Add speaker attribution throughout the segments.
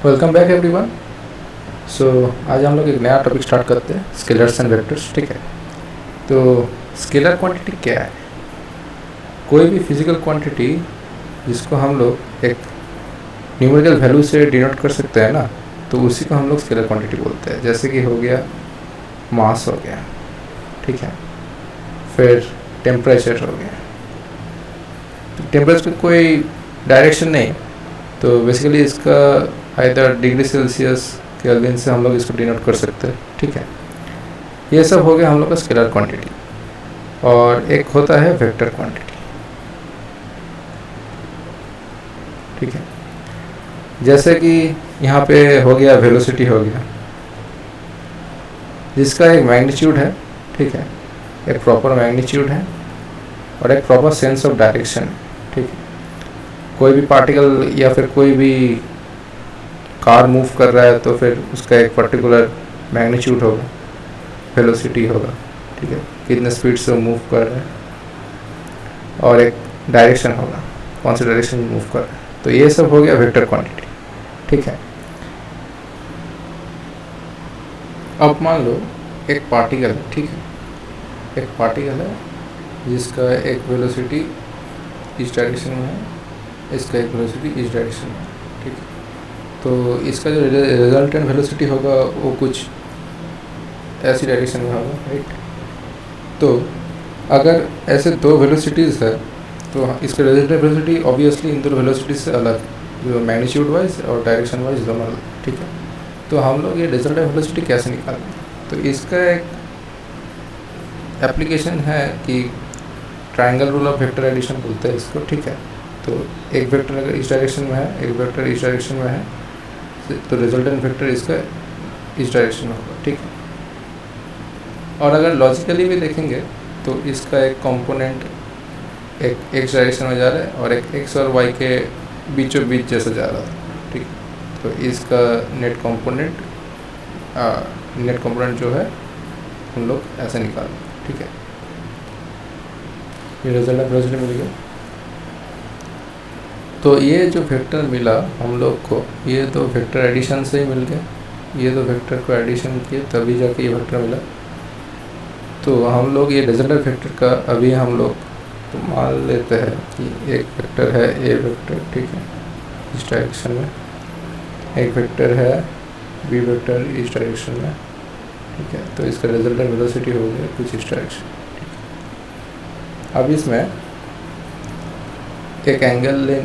Speaker 1: Welcome back everyone. सो आज हम लोग एक नया टॉपिक स्टार्ट करते हैं, स्केलर्स एंड वेक्टर्स। ठीक है, तो स्केलर क्वांटिटी क्या है? कोई भी फिजिकल क्वांटिटी जिसको हम लोग एक न्यूमेरिकल वैल्यू से डिनोट कर सकते हैं ना, तो उसी को हम लोग स्केलर क्वांटिटी बोलते हैं। जैसे कि हो गया मास हो गया, ठीक है, फिर टेम्परेचर हो गया। तो टेम्परेचर का कोई डायरेक्शन नहीं, तो बेसिकली इसका आइदर डिग्री सेल्सियस केल्विन से हम लोग इसको डिनोट कर सकते हैं। ठीक है, ये सब हो गया हम लोग का स्केलर क्वांटिटी। और एक होता है वेक्टर क्वांटिटी। ठीक है, जैसे कि यहाँ पे हो गया वेलोसिटी हो गया, जिसका एक मैग्नीट्यूड है। ठीक है, एक प्रॉपर मैग्नीट्यूड है और एक प्रॉपर सेंस ऑफ डायरेक्शन है। ठीक है, कोई भी पार्टिकल या फिर कोई भी कार मूव कर रहा है तो फिर उसका एक पर्टिकुलर मैग्नीट्यूड होगा, वेलोसिटी होगा। ठीक है, कितने स्पीड से मूव कर रहे हैं, और एक डायरेक्शन होगा, कौन सी डायरेक्शन में मूव कर रहे हैं। तो ये सब हो गया वेक्टर क्वांटिटी। ठीक है, अब मान लो एक पार्टिकल है। ठीक है, एक पार्टिकल है जिसका एक वेलोसिटी इस डायरेक्शन में है, इसका एक वेलोसिटी इस डायरेक्शन में है। ठीक है, तो इसका जो रिजल्टेंट वेलोसिटी होगा वो कुछ ऐसी डायरेक्शन में होगा, राइट। तो अगर ऐसे दो वेलोसिटीज़ है तो इसका रिजल्टेंट वेलोसिटी ऑब्वियसली इन दोनों वेलोसिटीज से अलग, जो मैग्नीट्यूड वाइज और डायरेक्शन वाइज दोनों अलग। ठीक है, तो हम लोग ये रिजल्टेंट वेलोसिटी कैसे निकालेंगे? तो इसका एक एप्लीकेशन है कि triangle rule of vector addition बोलते हैं इसको। ठीक है, तो एक वेक्टर अगर इस डायरेक्शन में है, एक वेक्टर इस डायरेक्शन में है, तो रिजल्टेंट वेक्टर इसका इस डायरेक्शन में होगा। ठीक है, और अगर लॉजिकली भी देखेंगे तो इसका एक कंपोनेंट एक एक्स डायरेक्शन में जा रहा है और एक एक्स और वाई के बीचों बीच जैसा जा रहा है। ठीक, तो इसका नेट कंपोनेंट जो है हम लोग ऐसे निकालें। ठीक है, ये रिजल्टेंट वेलोसिटी मिल गया। तो ये जो वेक्टर मिला हम लोग को, ये तो वेक्टर एडिशन से ही मिल गया। ये तो वेक्टर को एडिशन किए तभी जाके ये वेक्टर मिला। तो हम लोग ये रिजल्टेंट वेक्टर का अभी हम लोग तो मान लेते हैं कि एक वेक्टर है ए वेक्टर। ठीक है, इस डायरेक्शन में, एक वेक्टर है बी वेक्टर इस डायरेक्शन में। ठीक है, तो इसका रिजल्टेंट वेलोसिटी हो गया कुछ इस डायरेक्शन। अब इसमें एक एंगल ले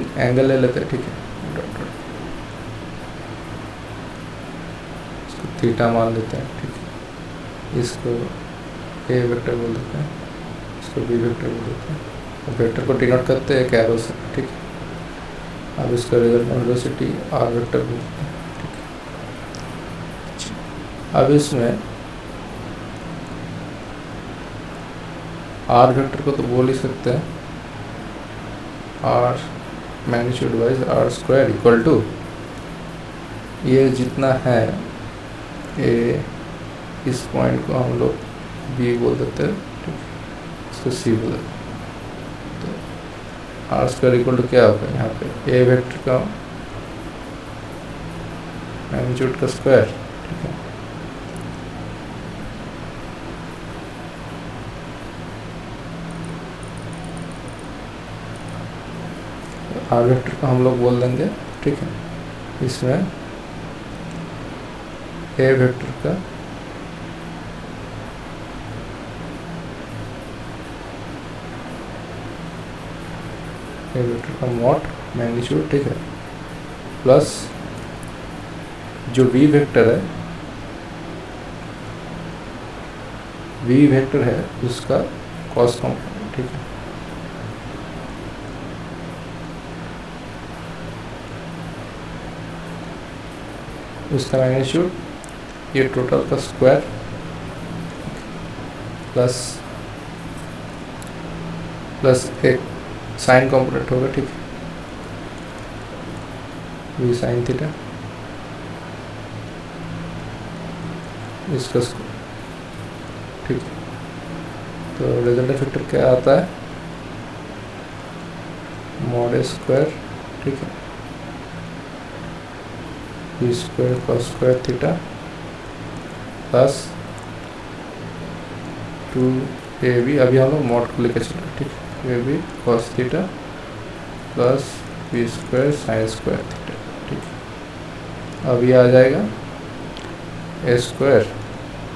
Speaker 1: लेते हैं। ठीक है, इसको थीटा मान लेते हैं। ठीक है, इसको ए वेक्टर बोल देते हैं, इसको बी वेक्टर बोल देते हैं, और वेक्टर को डिनोट करते हैं एक एरो से। ठीक है, अब इसका रिजल्टेंट वेलोसिटी आर वेक्टर बोलते हैं। ठीक है, अब इसमें आर वेक्टर को तो बोल ही सकते हैं R magnitude wise R square equal to ये जितना है ए, इस पॉइंट को हम लोग बी बोल देते हैं, ठीक, इसको सी बोल देते हैं। तो आर स्क्वायर इक्वल टू क्या होगा, यहाँ पे ए वेक्टर का मैग्नीट्यूड का स्क्वायर। ठीक है, आर वेक्टर को हम लोग बोल देंगे। ठीक है, इसमें ए वेक्टर का ए वेक्टर का मॉड मैग्नीट्यूड। ठीक है, प्लस जो वी वेक्टर है, वी वेक्टर है उसका कॉस कंपोनेंट। ठीक है, उसका मैग्नीट्यूड ये टोटल का स्क्वायर प्लस एक साइन कंपोनेंट होगा। ठीक है, वी साइन थीटा, इसका स्क्वायर। ठीक है, तो रिजल्टेंट फैक्टर क्या आता है, मॉड स्क्वायर। ठीक है, B square cos square theta plus 2ab, अभी हम लोग मॉड को लेकर चले, ठीक है, ab cos theta plus B square sine square theta, ठीक है। अब ये आ जाएगा ए स्क्वायर,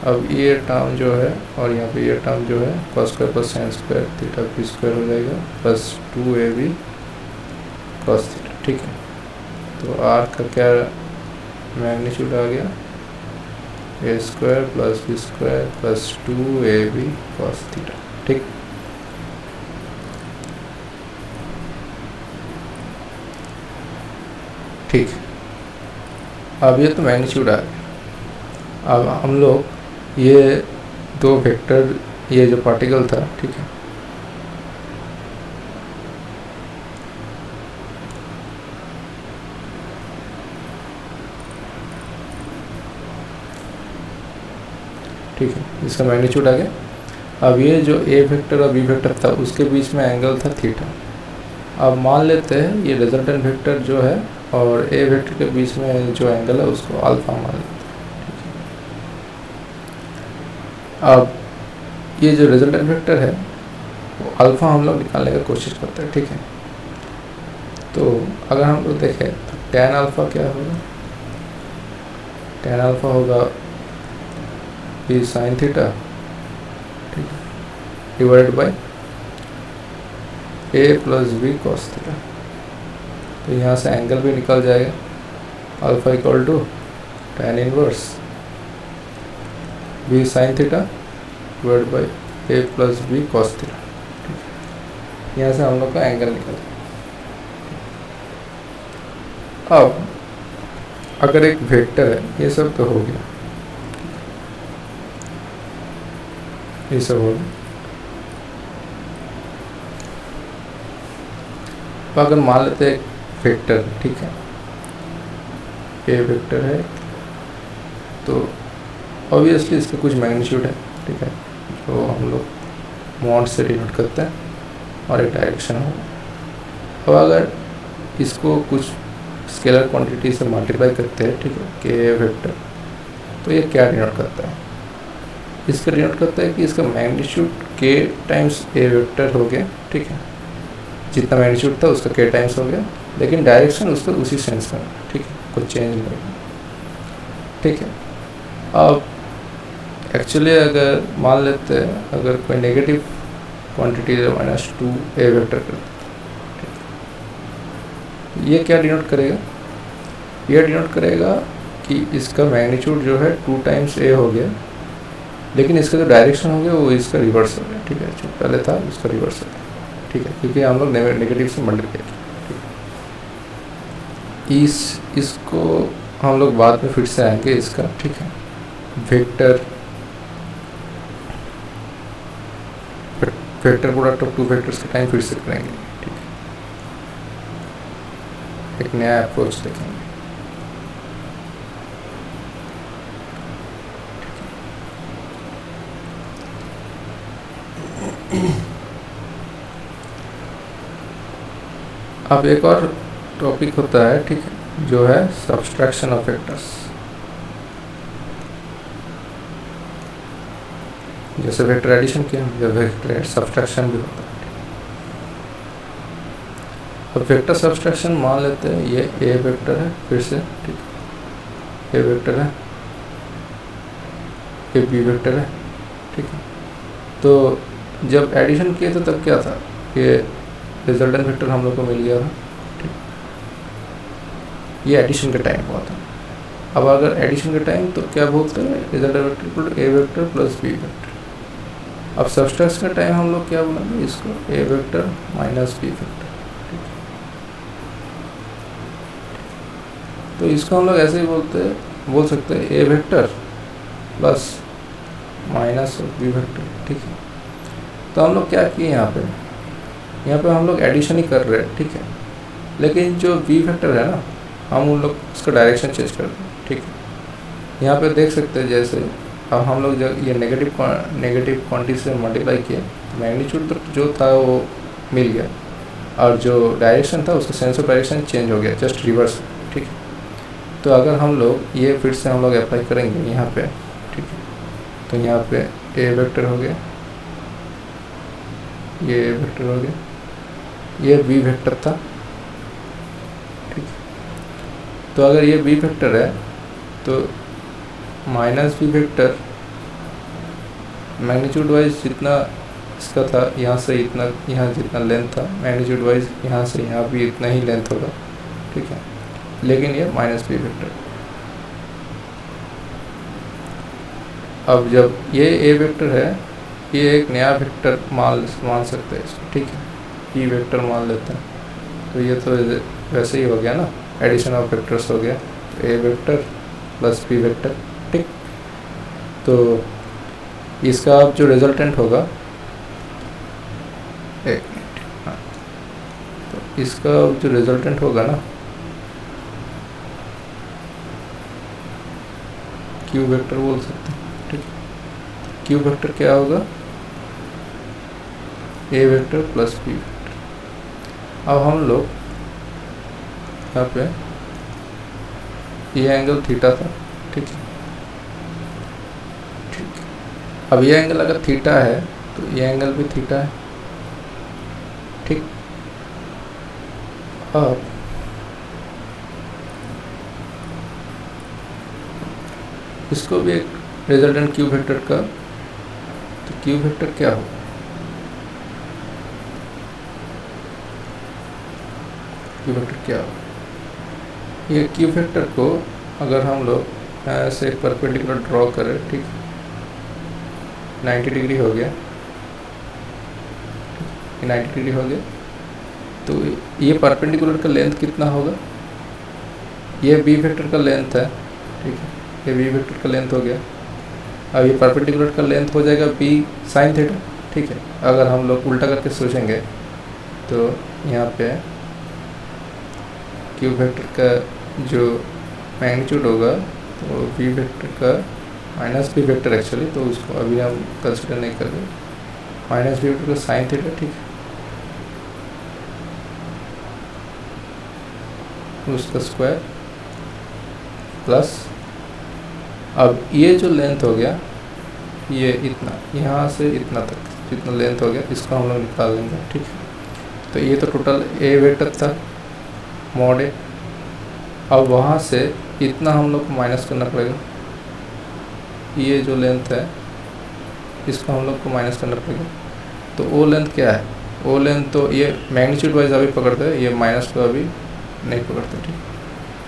Speaker 1: अब ये टर्म जो है और यहाँ पे ये टर्म जो है cos square plus sine square theta B square हो जाएगा प्लस 2ab कॉस थीटा, ठीक है। तो आर का क्या मैग्नीट्यूड आ गया, A square plus B square plus 2ab cos theta, ठीक। ठीक, अब ये तो मैग्नीट्यूड आ गया। अब हम लोग ये दो वेक्टर, ये जो पार्टिकल था, ठीक है, ठीक है, इसका मैग्नीट्यूड आ गया। अब ये जो ए वेक्टर और बी वेक्टर था उसके बीच में एंगल था थीटा। अब मान लेते हैं ये रिजल्टेंट वेक्टर जो है और ए वेक्टर के बीच में जो एंगल है उसको अल्फा मान लेते हैं, ठीक है। अब ये जो रिजल्टेंट वेक्टर है वो अल्फा हम लोग निकालने का कोशिश करते हैं, ठीक है। तो अगर हम लोग देखें तो tan अल्फा क्या होगा, tan अल्फा होगा बी साइन थीटा, ठीक है, divided by A plus B cos theta. तो यहाँ से एंगल भी निकल जाएगा, alpha equal to tan inverse B sine theta divided by A plus B cos theta, ठीक है। यहाँ से हम लोग का एंगल निकल जाएगा। अब अगर एक वेक्टर है, ये सब तो हो गया, ये सब हो गया। तो अगर मान लेते हैं वेक्टर, ठीक है, ए वेक्टर है तो ऑब्वियसली इसका कुछ मैग्नीट्यूड है, ठीक है, जो हम लोग मॉड से डिनोट करते हैं और एक डायरेक्शन हो। अब अगर इसको कुछ स्केलर क्वांटिटी से मल्टीप्लाई करते हैं, ठीक है, के वेक्टर, तो ये क्या डिनोट करता है, इसका डिनोट करता है कि इसका मैग्नीट्यूड के टाइम्स ए वेक्टर हो गया, ठीक है, जितना मैग्नीट्यूड था उसका के टाइम्स हो गया, लेकिन डायरेक्शन उसका उसी सेंस में, ठीक है, कुछ चेंज नहीं, ठीक है। अब एक्चुअली अगर मान लेते हैं अगर कोई नेगेटिव क्वांटिटी -2 ए वेक्टर करते, ये क्या डिनोट करेगा, ये डिनोट करेगा कि इसका मैग्नीट्यूड जो है 2 टाइम्स ए हो गया, लेकिन इसका जो डायरेक्शन हो गया वो इसका रिवर्स हो गया, ठीक है, जो पहले था उसका रिवर्स हो गया, ठीक है, क्योंकि हम लोग नेगेटिव से मल्टीप्लाई किया, ठीक है। इसको हम लोग बाद में फिर से आएंगे इसका, ठीक है, वेक्टर प्रोडक्ट ऑफ 2 वेक्टर्स का टाइम फिर से करेंगे, ठीक है, एक नया अप्रोच देखेंगे। अब एक और टॉपिक होता है, ठीक है, जो है सब्सट्रैक्शन ऑफ वेक्टर्स। जैसे वेक्टर एडिशन किया, जब वेक्टर सब्सट्रैक्शन भी होता है। अब वेक्टर सब्सट्रैक्शन मान लेते हैं ये ए वेक्टर है, फिर से, ठीक है, ए वेक्टर है, ये बी वेक्टर है, ठीक है। तो जब एडिशन किए थे तब क्या था, ये रिजल्टेंट वेक्टर हम लोग को मिल गया था, ठीक, ये एडिशन का टाइम हुआ था। अब अगर एडिशन का टाइम तो क्या बोलते हैं, resultant vector equal to A vector plus B vector. अब सब्सट्रैक्शन का टाइम हम लोग क्या बोलेंगे, इसको A vector minus B vector, ठीक। तो इसको हम लोग ऐसे ही बोल सकते हैं A vector plus minus B vector, ठीक है। तो हम लोग क्या किए यहाँ पे हम लोग एडिशन ही कर रहे हैं, ठीक है, लेकिन जो बी वेक्टर है ना, हम उन लोग उसका डायरेक्शन चेंज कर दें, ठीक है। यहाँ पे देख सकते हैं जैसे अब हम लोग जब ये नेगेटिव क्वांटिटी से मल्टीप्लाई किया, मैग्नीट्यूड तो जो था वो मिल गया, और जो डायरेक्शन था उसका सेंस ऑफ डायरेक्शन चेंज हो गया, जस्ट रिवर्स, ठीक है। तो अगर हम लोग ये फिर से हम लोग अप्लाई करेंगे यहाँ पे, ठीक है, तो यहाँ पे ए वेक्टर हो गया, ये ए वेक्टर हो गया, ये बी वेक्टर था, ठीक है। तो अगर ये बी वेक्टर है तो minus B vector magnitude wise जितना इसका था यहाँ से इतना, यहाँ जितना लेंथ था मैग्नीट्यूड वाइज यहाँ से यहाँ भी इतना ही लेंथ होगा, ठीक है, लेकिन ये माइनस बी वेक्टर। अब जब ये ए वेक्टर है, ये एक नया वेक्टर मान सकते हैं इसको, ठीक है, ई वेक्टर मान लेते हैं। तो ये तो वैसे ही हो गया ना, एडिशन ऑफ वेक्टर्स हो गया, ए वेक्टर प्लस बी वेक्टर, ठीक। तो इसका अब जो रिजल्टेंट होगा, एक मिनट, हाँ, तो इसका जो रिजल्टेंट होगा ना, क्यू वेक्टर बोल सकते हैं, ठीक। क्यू वेक्टर क्या होगा, ए वेक्टर प्लस बी वेक्टर। अब हम लोग यहाँ पे ये एंगल थीटा था, ठीक है, ठीक। अब ये एंगल अगर थीटा है तो ये एंगल भी थीटा है, ठीक। अब इसको भी एक रिजल्टेंट क्यू वेक्टर का, तो क्यू वेक्टर क्या होगा, क्यू वेक्टर क्या होगा, ये क्यू वेक्टर को अगर हम लोग ऐसे परपेंडिकुलर ड्रॉ करें, ठीक, 90 डिग्री हो गया, 90 डिग्री हो गया, तो ये परपेंडिकुलर का लेंथ कितना होगा, ये बी वेक्टर का लेंथ है, ठीक है, ये बी वेक्टर का लेंथ हो गया। अब ये परपेंडिकुलर का लेंथ हो जाएगा बी साइन थीटा, ठीक है। अगर हम लोग उल्टा करके सोचेंगे तो यहाँ पे क्यू वेक्टर का जो मैग्नीट्यूड होगा तो बी वेक्टर का माइनस बी वेक्टर एक्चुअली, तो उसको अभी हम कंसिडर नहीं कर रहे, माइनस बी वेक्टर का साइन थीटा, ठीक है, उसका स्क्वायर प्लस, अब ये जो लेंथ हो गया ये इतना, यहाँ से इतना तक जितना लेंथ हो गया इसको हम लोग निकाल लेंगे, ठीक है। तो ये तो टोटल ए वेक्टर था मॉड ए। अब वहाँ से इतना हम लोग को माइनस करना पड़ेगा, ये जो लेंथ है इसको हम लोग को माइनस करना पड़ेगा। तो वो लेंथ क्या है, वो लेंथ तो ये मैग्नीट्यूड वाइज अभी पकड़ते हैं, ये माइनस को अभी नहीं पकड़ते, ठीक।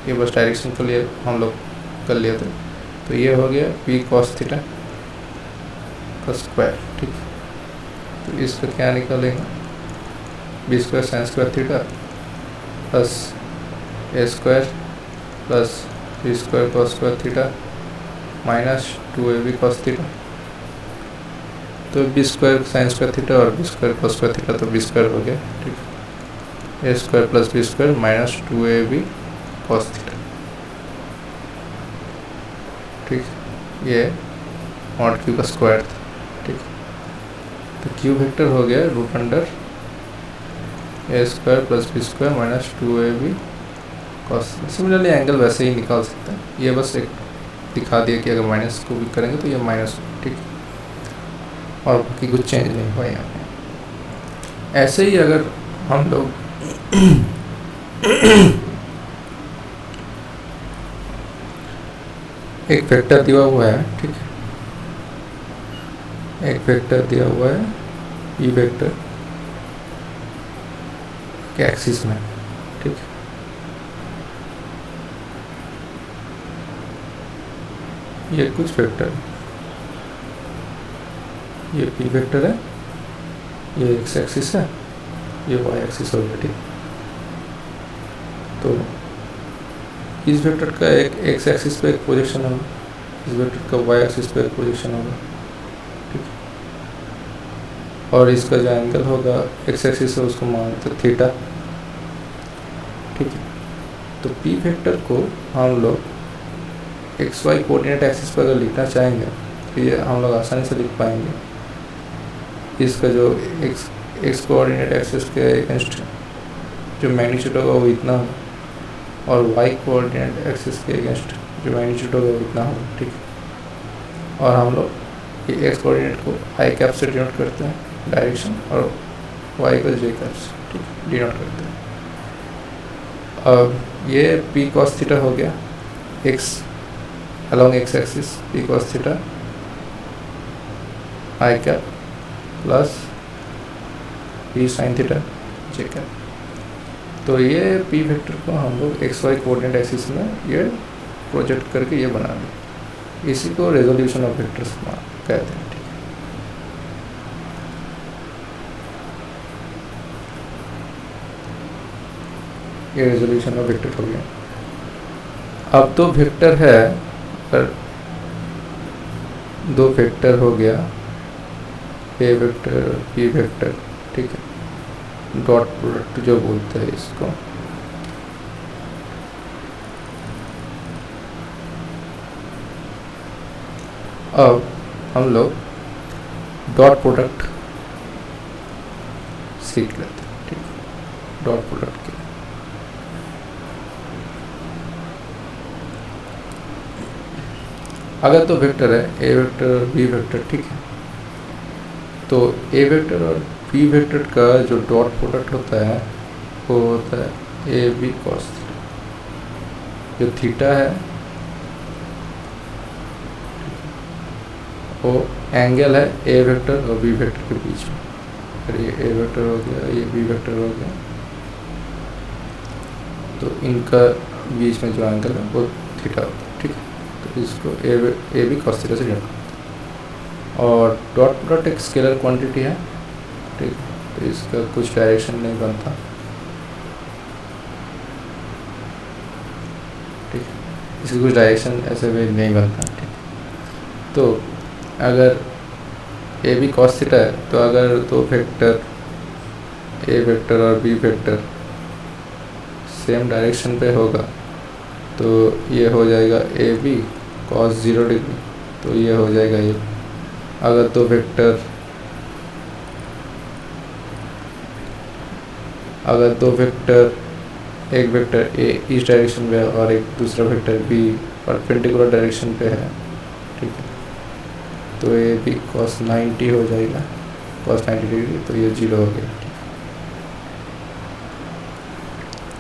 Speaker 1: ये बस डायरेक्शन के लिए हम लोग कर लिए थे। तो ये हो गया पी कॉस थीटा का स्क्वायर, ठीक। तो इसका क्या निकालेंगे, B square sine square theta plus A square plus B square cos square theta minus 2ab cos theta. तो B square sine square theta और B square cos square theta, तो B square हो गया, ठीक। A square plus B square minus 2ab cos theta, ठीक। ये mod Q का square था, ठीक। तो क्यू वेक्टर हो गया root under A square plus B square minus 2ab cos. Similarly angle वैसे ही निकाल सकते हैं, ये बस एक दिखा दिया कि अगर माइनस को भी करेंगे तो ये माइनस, ठीक, और बाकी कुछ चेंज नहीं हुआ यहाँ पे। ऐसे ही अगर हम लोग एक वेक्टर दिया हुआ है, ठीक है, एक वेक्टर दिया हुआ है ई वेक्टर के एक्सिस में, ठीक है। ये कुछ वेक्टर, ये पी वेक्टर है, ये एक्स एक्सिस है, ये वाई एक्सिस हो गया, ठीक। तो इस वेक्टर का एक एक्स एक्सिस पे एक प्रोजेक्शन होगा, इस वेक्टर का वाई एक्सिस पे एक प्रोजेक्शन होगा, ठीक। और इसका जो एंगल होगा एक्स एक्सिस है उसको मानते थीटा, ठीक है। तो पी वेक्टर को हम लोग एक्स वाई कोऑर्डिनेट एक्सिस पर अगर लिखना चाहेंगे तो ये हम लोग आसानी से लिख पाएंगे। इसका जो एक्स कोऑर्डिनेट एक्सिस के अगेंस्ट जो मैग्नीट्यूड होगा वो इतना होगा, और वाई कोऑर्डिनेट एक्सिस के अगेंस्ट जो मैग्नीट्यूड होगा उतना होगा, ठीक है। और हम लोग ये एक्स कोऑर्डिनेट को आई कैप से डिनोट करते हैं डायरेक्शन, और वाई को जे कैप से, ठीक है, डिनोट करते हैं। अब ये पी कॉस थीटा हो गया X along X axis, P cos theta I cap plus P sine theta J cap. तो ये पी वेक्टर को हम लोग एक्स वाई कोऑर्डिनेट एक्सिस में ये प्रोजेक्ट करके ये बना दें। इसी को रेजोल्यूशन ऑफ वेक्टर्स कहते हैं, ठीक है। ये रेजोल्यूशन ऑफ वेक्टर हो गया। अब तो वेक्टर है, पर दो वेक्टर हो गया, ए वेक्टर पी वेक्टर, ठीक है, डॉट प्रोडक्ट जो बोलते हैं इसको। अब हम लोग डॉट प्रोडक्ट सीख लेते हैं, ठीक है। डॉट प्रोडक्ट के अगर तो वेक्टर है ए वेक्टर बी वेक्टर, ठीक है, तो ए वेक्टर और बी वेक्टर का जो डॉट प्रोडक्ट होता है वो होता है ए बी कॉस थीटा। जो थीटा है वो एंगल है ए वेक्टर और बी वेक्टर के बीच में। अगर ये ए वेक्टर हो गया, ये बी वेक्टर हो गया, तो इनका बीच में जो एंगल है वो थीटा होता है, ठीक है। तो इसको ए बी कॉस थीटा से डिनोट करते हैं। और डॉट प्रोडक्ट एक स्केलर क्वांटिटी है, ठीक है, तो इसका कुछ डायरेक्शन नहीं बनता, ठीक है, इसका कुछ डायरेक्शन ऐसे भी नहीं बनता, ठीक है। तो अगर ए बी कॉस थीटा है, तो अगर दो वेक्टर ए वेक्टर और बी वेक्टर सेम डायरेक्शन पे होगा तो ये हो जाएगा ए बी कॉस 0 डिग्री, तो ये हो जाएगा ये। अगर दो वेक्टर एक वेक्टर ए इस डायरेक्शन में और एक दूसरा वेक्टर बी परपेंडिकुलर डायरेक्शन पे है, ठीक है, तो ए बी कॉस 90 हो जाएगा, कॉस 90 डिग्री, तो ये 0 हो गया।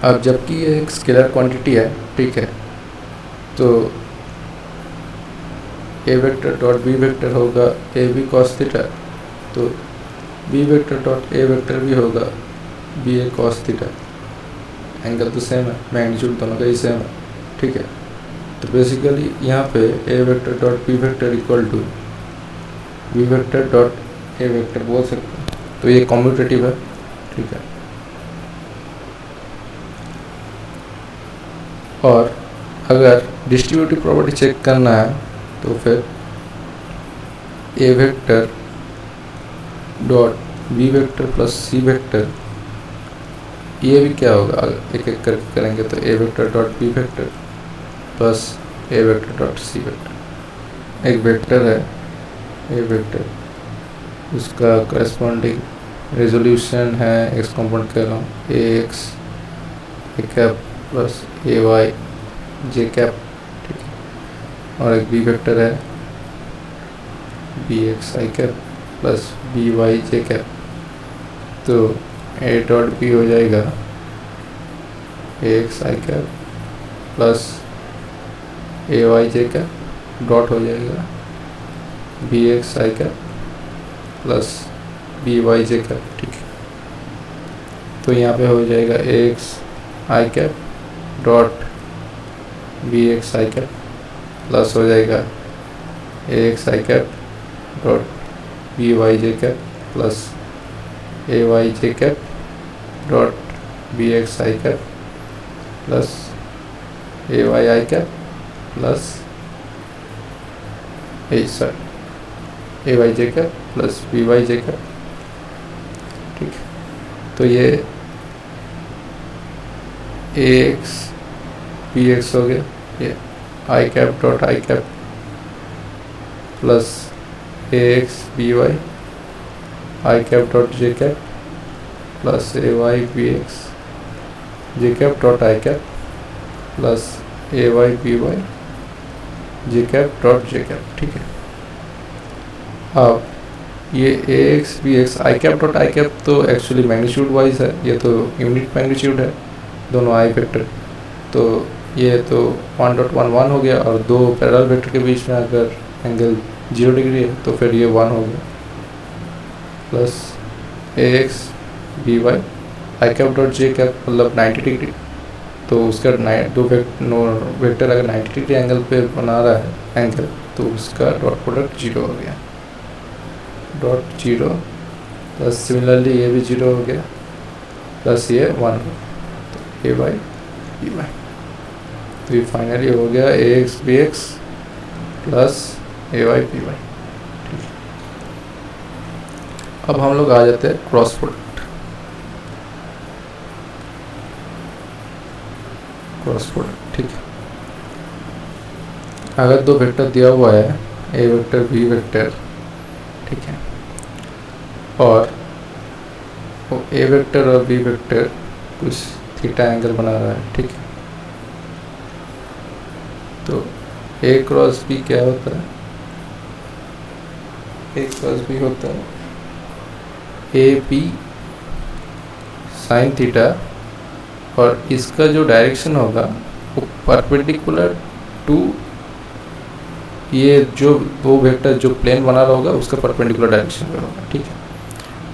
Speaker 1: अब जबकि ये एक स्केलर क्वांटिटी है, ठीक है, तो A vector dot B vector होगा ए बी कॉस थीटा, तो B vector dot A vector भी होगा B A cos theta. Angle तो सेम है, मैग्नीट्यूड दोनों का ही सेम है, ठीक है। तो बेसिकली यहाँ पे A vector dot B vector equal to B vector dot A vector बोल सकते हैं, तो ये कम्यूटेटिव है, ठीक है। और अगर डिस्ट्रीब्यूटिव प्रॉपर्टी चेक करना है तो फिर A vector dot B vector plus C vector, ये भी क्या होगा एक एक करके करेंगे, तो A vector dot B vector plus A vector dot C vector. एक वेक्टर है ए वेक्टर, उसका करस्पॉन्डिंग रेजोल्यूशन है एक्स कॉम्पोनेंट के along A X A cap plus A Y J cap, ठीक है। और एक बी वेक्टर है B X I cap plus B Y J cap, तो ए डॉट बी हो जाएगा ए x I cap plus A Y J cap dot हो जाएगा B X I cap plus B Y J cap, ठीक है। तो यहाँ पे हो जाएगा ए x I cap dot B X I cap plus हो जाएगा ए x I cap dot B Y J cap plus A Y J cap dot B X I cap plus A Y I cap plus A Y J cap plus B Y J cap, ठीक है। तो ये A X B x हो गया, ये I cap dot I cap plus A X B Y I cap dot J cap plus A Y B X J cap dot I cap plus A Y B Y J cap dot J cap, ठीक है। अब ये A X B X I cap dot I cap तो actually magnitude wise है, ये तो unit magnitude है दोनों आई वेक्टर, तो ये तो 1.11 हो गया, और दो पैरेलल वेक्टर के बीच में अगर एंगल 0 डिग्री है तो फिर ये 1 हो गया, plus A X B Y I cap dot J cap मतलब 90 डिग्री, तो उसका दो वेक्टर अगर 90 डिग्री एंगल पे बना रहा है एंगल, तो उसका डॉट प्रोडक्ट 0 हो गया, डॉट 0, प्लस सिमिलरली ये भी 0 हो गया, प्लस ये 1 हो गया, तो ए वाई बी वाई, तो ये फाइनली हो गया ए X B x plus A Y B Y, ठीक है। अब हम लोग आ जाते हैं क्रॉस प्रोडक्ट, क्रॉस प्रोडक्ट, ठीक है। अगर दो वेक्टर दिया हुआ है ए वेक्टर बी वेक्टर, ठीक है, और वो ए वेक्टर और बी वेक्टर कुछ थीटा एंगल बना रहा है, ठीक है, तो ए क्रॉस बी क्या होता है, ए क्रॉस बी होता है ए बी साइन थीटा, और इसका जो डायरेक्शन होगा वो परपेंडिकुलर टू ये जो दो वेक्टर जो प्लेन बना रहा होगा उसका परपेंडिकुलर डायरेक्शन में होगा, ठीक है।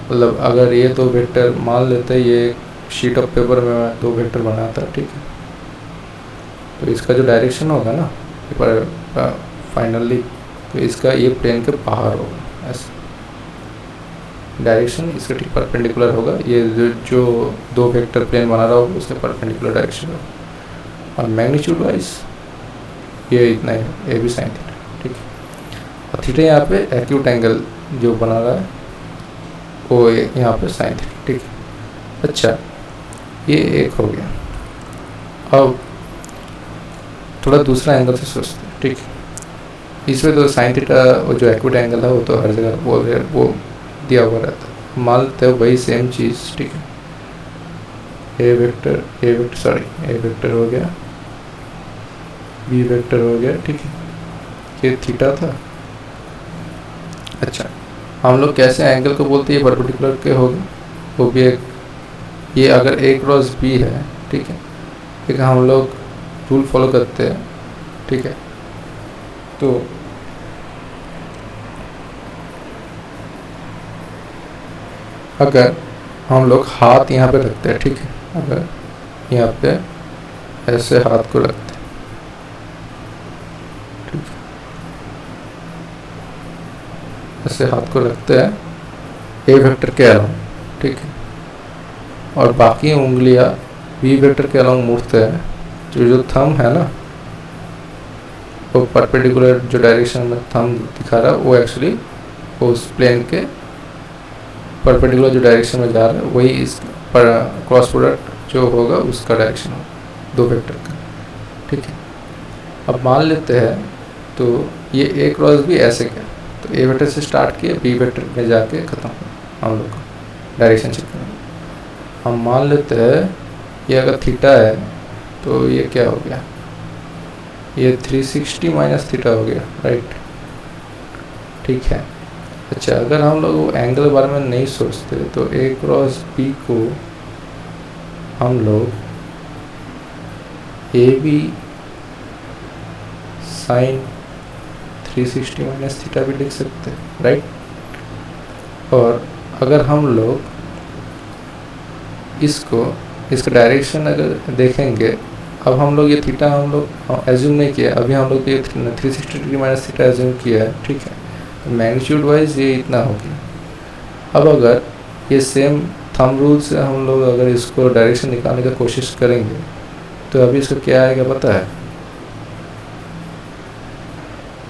Speaker 1: मतलब अगर ये दो वेक्टर मान लेते हैं, ये शीट ऑफ पेपर में दो वेक्टर बनाता है, ठीक है, तो इसका जो डायरेक्शन होगा ना पर फाइनली, तो इसका ये प्लेन के बाहर होगा, ऐसा डायरेक्शन इसका ठीक परपेंडिकुलर होगा, ये जो दो वेक्टर प्लेन बना रहा होगा उसका परपेंडिकुलर डायरेक्शन होगा, और मैग्नीट्यूड वाइज ये इतना है ए बी साइन थीटा, ठीक है। और थीटा यहाँ पे एक्यूट एंगल जो बना रहा है वो यहाँ पे साइन थीटा, ठीक है। अच्छा, ये एक हो गया। अब थोड़ा दूसरा एंगल से सोचते हैं, ठीक है। इसमें तो साइन थीटा वो जो एक्यूट एंगल है वो तो हर जगह वो दिया हुआ रहता है, मान लेते हैं वही सेम चीज़, ठीक है। ए वेक्टर हो गया, बी वेक्टर हो गया, ठीक है, ये थीटा था। अच्छा, हम लोग कैसे एंगल को बोलते हैं, परपेंडिकुलर के होगा, वो भी एक, ये अगर ए क्रॉस बी है, ठीक है, ठीक है, हम लोग रूल फॉलो करते हैं, ठीक है, तो अगर हम लोग हाथ यहाँ पे रखते हैं, ठीक है, अगर यहाँ पे ऐसे हाथ को रखते हैं, ठीक है, ऐसे हाथ को रखते हैं ए वेक्टर के अलोंग, ठीक है, और बाकी उंगलियां बी वेक्टर के अलोंग मुड़ते हैं, जो थंब है ना वो परपेंडिकुलर जो डायरेक्शन में थंब दिखा रहा है वो एक्चुअली उस प्लेन के परपेंडिकुलर जो डायरेक्शन में जा रहा है वही इस पर क्रॉस प्रोडक्ट जो होगा उसका डायरेक्शन होगा दो वेक्टर का, ठीक है। अब मान लेते हैं तो ये ए क्रॉस भी ऐसे क्या, तो ए वेक्टर से स्टार्ट किए बी वेक्टर में जाके ख़त्म हो हम लोग का डायरेक्शन चेक करेंगे। हम मान लेते हैं ये अगर थीटा है तो ये क्या हो गया, ये 360 माइनस थीटा हो गया, राइट, ठीक है। अच्छा, अगर हम लोग वो एंगल के बारे में नहीं सोचते तो ए क्रॉस बी को हम लोग A B sine 360 minus theta भी लिख सकते हैं, राइट। और अगर हम लोग इसका डायरेक्शन अगर देखेंगे, अब हम लोग ये थीटा हम लोग एज्यूम नहीं किया, अभी हम लोग ये 360 डिग्री माइनस थीटा एज्यूम किया है, ठीक है, मैग्नीट्यूड वाइज ये इतना हो गया। अब अगर ये सेम थंब रूल से हम लोग अगर इसको डायरेक्शन निकालने का कोशिश करेंगे तो अभी इसका क्या आएगा पता है,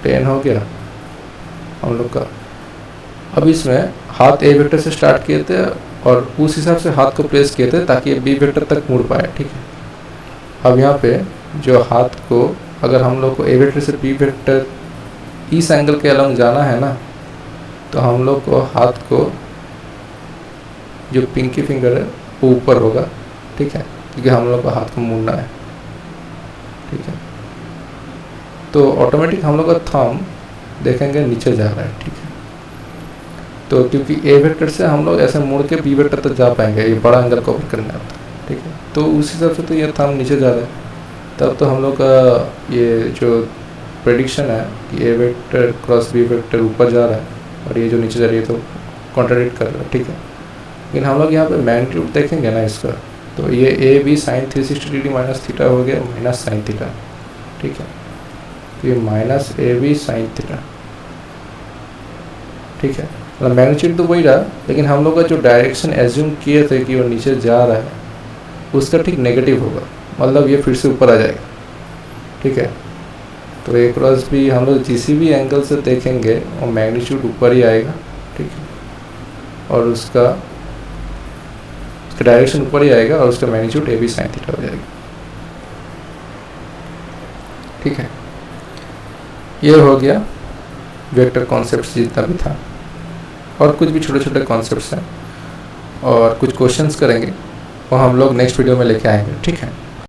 Speaker 1: 10 हो गया हम लोग का। अब इसमें हाथ ए वेक्टर से स्टार्ट किए थे और उस हिसाब से हाथ को प्लेस किए थे ताकि बी वेक्टर तक मुड़ पाए, ठीक है। अब यहाँ पे जो हाथ को अगर हम लोग को ए वेक्टर से बी वेक्टर इस एंगल के अलोंग जाना है ना, तो हम लोग को हाथ को जो पिंकी फिंगर है वो ऊपर होगा, ठीक है, क्योंकि हम लोग को हाथ को मुड़ना है, ठीक है। तो ऑटोमेटिक हम लोग का थंब देखेंगे नीचे जा रहा है, ठीक है। तो क्योंकि ए वेक्टर से हम लोग ऐसे मुड़ के बी वेक्टर तक जा पाएंगे, ये बड़ा एंगल कवर करना होता है, ठीक है। तो उस हिसाब से तो ये थंब नीचे जा रहा है, तब तो हम लोग का ये जो प्रेडिक्शन है कि ए वेक्टर क्रॉस बी वेक्टर ऊपर जा रहा है और ये जो नीचे जा रही है तो कॉन्ट्राडिक्ट कर रहा है, ठीक है। लेकिन हम लोग यहाँ पे मैग्नीट्यूड देखेंगे ना इसका, तो ये A B sine 360 degree minus theta हो गया माइनस साइन थीटा, ठीक है। तो ये minus A B sine theta, ठीक है। मतलब मैग्नीट्यूड तो वही रहा, लेकिन हम लोग का जो डायरेक्शन एज्यूम किए थे कि वो नीचे जा रहा है उसका ठीक नेगेटिव होगा, मतलब ये फिर से ऊपर आ जाएगा, ठीक है। तो ए क्रॉस बी हम लोग किसी भी एंगल से देखेंगे और मैग्नीट्यूड ऊपर ही आएगा, ठीक है। और उसका डायरेक्शन ऊपर ही आएगा और उसका magnitude A B sine theta हो जाएगा, ठीक है। ये हो गया वेक्टर कॉन्सेप्ट्स जितना भी था, और कुछ भी छोटे छोटे कॉन्सेप्ट्स हैं और कुछ क्वेश्चंस करेंगे और हम लोग नेक्स्ट वीडियो में लेके आएंगे, ठीक है।